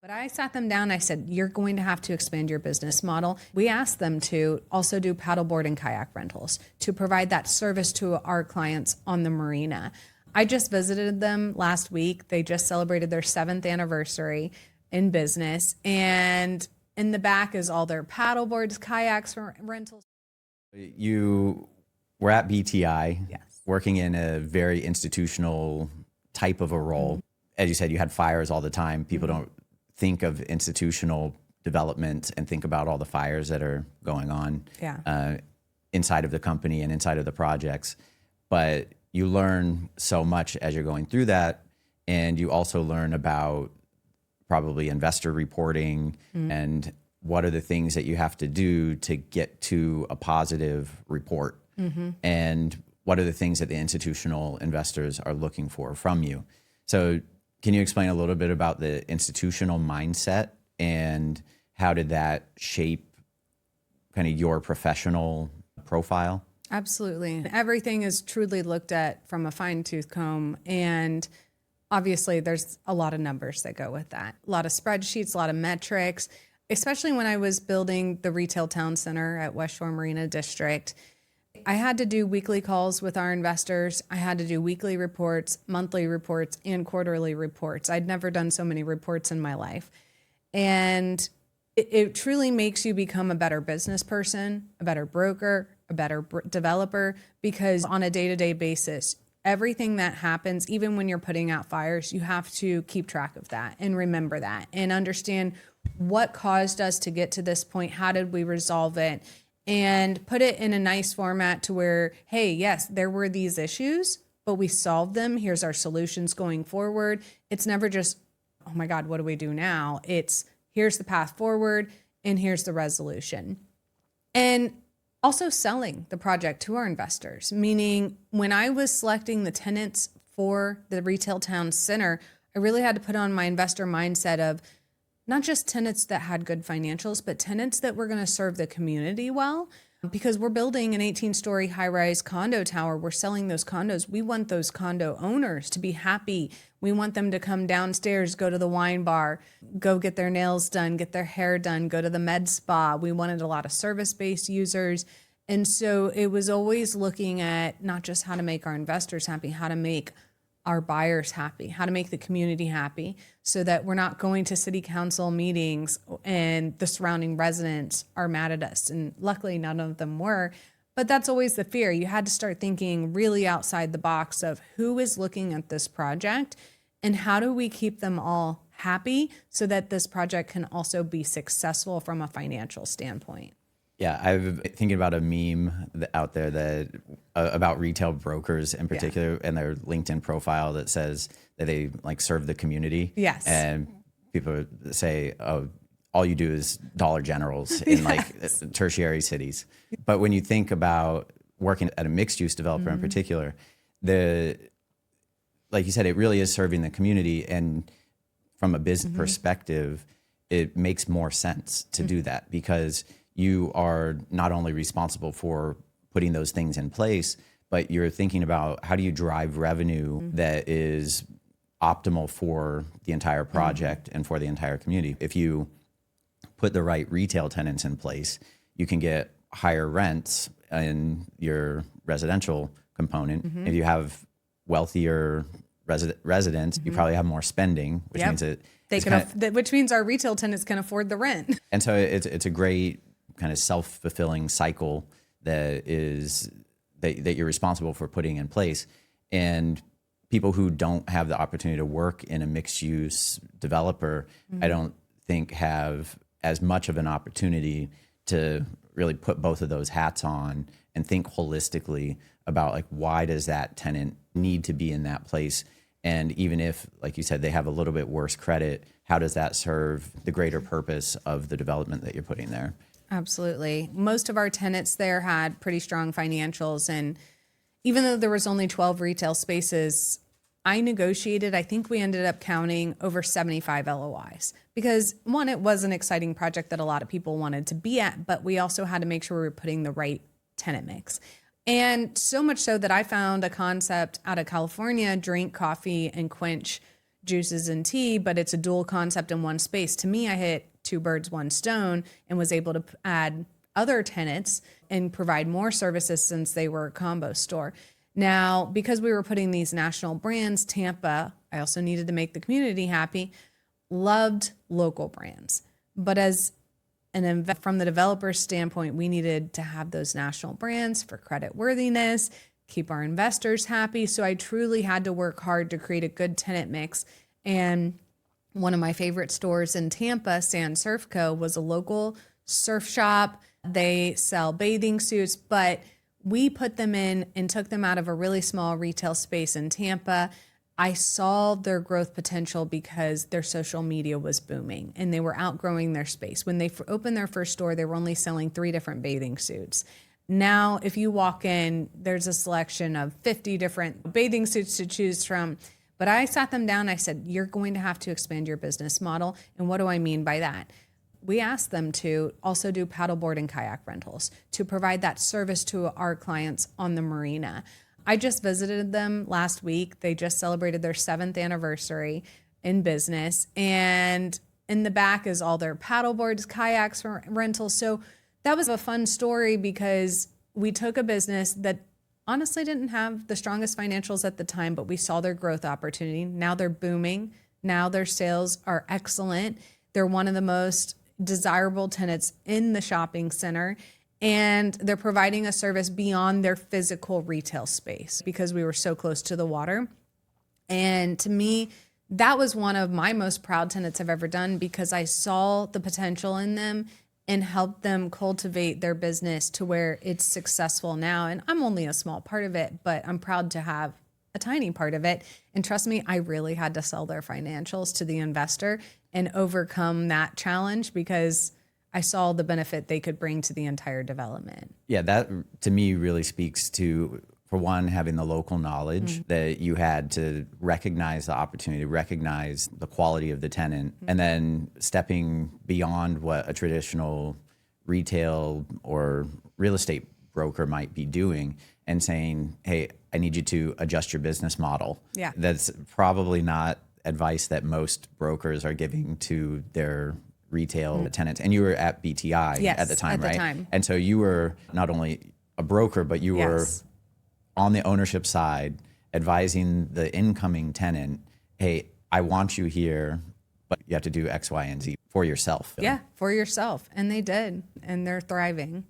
But I sat them down. I said, you're going to have to expand your business model. We asked them to also do paddleboard and kayak rentals to provide that service to our clients on the marina. I just visited them last week. They just celebrated their 7th anniversary in business. And in the back is all their paddleboards, kayaks, rentals. You were at BTI, Yes. working in a very institutional type of a role. Mm-hmm. As you said, you had fires all the time. People don't think of institutional development and think about all the fires that are going on inside of the company and inside of the projects. But you learn so much as you're going through that. And you also learn about probably investor reporting and what are the things that you have to do to get to a positive report. And what are the things that the institutional investors are looking for from you. So can you explain a little bit about the institutional mindset and how did that shape kind of your professional profile? Absolutely. Everything is truly looked at from a fine-tooth comb. And obviously, there's a lot of numbers that go with that. A lot of spreadsheets, a lot of metrics, especially when I was building the retail town center at West Shore Marina District. I had to do weekly calls with our investors. I had to do weekly reports, monthly reports, and quarterly reports. I'd never done so many reports in my life. And it truly makes you become a better business person, a better broker, a better developer, because on a day-to-day basis, everything that happens, even when you're putting out fires, you have to keep track of that and remember that and understand what caused us to get to this point. How did we resolve it? And put it in a nice format to where, hey, yes, there were these issues, but we solved them. Here's our solutions going forward. It's never just, oh my God, what do we do now? It's here's the path forward and here's the resolution. And also selling the project to our investors, meaning when I was selecting the tenants for the retail town center, I really had to put on my investor mindset of not just tenants that had good financials, but tenants that were going to serve the community well. Because we're building an 18-story high-rise condo tower. We're selling those condos. We want those condo owners to be happy. We want them to come downstairs, go to the wine bar, go get their nails done, get their hair done, go to the med spa. We wanted a lot of service-based users. And so it was always looking at not just how to make our investors happy, how to make our buyers happy, how to make the community happy so that we're not going to city council meetings and the surrounding residents are mad at us. And luckily none of them were, but that's always the fear. You had to start thinking really outside the box of who is looking at this project and how do we keep them all happy so that this project can also be successful from a financial standpoint. Yeah, I've been thinking about a meme out there that about retail brokers in particular and their LinkedIn profile that says that they like serve the community. Yes. And people say, oh, all you do is Dollar Generals in like tertiary cities. But when you think about working at a mixed use developer in particular, like you said, it really is serving the community. And from a business perspective, it makes more sense to do that because you are not only responsible for putting those things in place, but you're thinking about how do you drive revenue that is optimal for the entire project and for the entire community. If you put the right retail tenants in place, you can get higher rents in your residential component. If you have wealthier residents, you probably have more spending, which means which means our retail tenants can afford the rent. And so it's a great kind of self-fulfilling cycle that you're responsible for putting in place. And people who don't have the opportunity to work in a mixed-use developer, I don't think have as much of an opportunity to really put both of those hats on and think holistically about like why does that tenant need to be in that place? And even if, like you said, they have a little bit worse credit, how does that serve the greater purpose of the development that you're putting there? Absolutely. Most of our tenants there had pretty strong financials. And even though there was only 12 retail spaces, I negotiated, I think we ended up counting over 75 LOIs because one, it was an exciting project that a lot of people wanted to be at, but we also had to make sure we were putting the right tenant mix. And so much so that I found a concept out of California, Drink, Coffee, and Quench juices and tea, but it's a dual concept in one space. To me, I hit two birds, one stone, and was able to add other tenants and provide more services since they were a combo store. Now, because we were putting these national brands, Tampa, I also needed to make the community happy, loved local brands. But as from the developer standpoint, we needed to have those national brands for credit worthiness, keep our investors happy. So I truly had to work hard to create a good tenant mix. And one of my favorite stores in Tampa, Sand Surf Co., was a local surf shop. They sell bathing suits, but we put them in and took them out of a really small retail space in Tampa. I saw their growth potential because their social media was booming and they were outgrowing their space. When they opened their first store, they were only selling 3 different bathing suits. Now, if you walk in, there's a selection of 50 different bathing suits to choose from. But I sat them down. I said, you're going to have to expand your business model. And what do I mean by that? We asked them to also do paddleboard and kayak rentals to provide that service to our clients on the marina. I just visited them last week. They just celebrated their 7th anniversary in business. And in the back is all their paddleboards, kayaks, rentals. So that was a fun story because we took a business that honestly didn't have the strongest financials at the time, but we saw their growth opportunity. Now they're booming. Now their sales are excellent. They're one of the most desirable tenants in the shopping center. And they're providing a service beyond their physical retail space because we were so close to the water. And to me, that was one of my most proud tenants I've ever done because I saw the potential in them and helped them cultivate their business to where it's successful now. And I'm only a small part of it, but I'm proud to have a tiny part of it. And trust me, I really had to sell their financials to the investor and overcome that challenge because I saw the benefit they could bring to the entire development. Yeah, that to me really speaks to, for one, having the local knowledge that you had to recognize the opportunity, recognize the quality of the tenant, and then stepping beyond what a traditional retail or real estate broker might be doing and saying, hey, I need you to adjust your business model. Yeah. That's probably not advice that most brokers are giving to their retail tenants. And you were at BTI Yes, at the time, at the right? time. And so you were not only a broker, but you were Yes. on the ownership side, advising the incoming tenant, hey, I want you here, but you have to do X, Y, and Z for yourself. Yeah, for yourself. And they did. And they're thriving.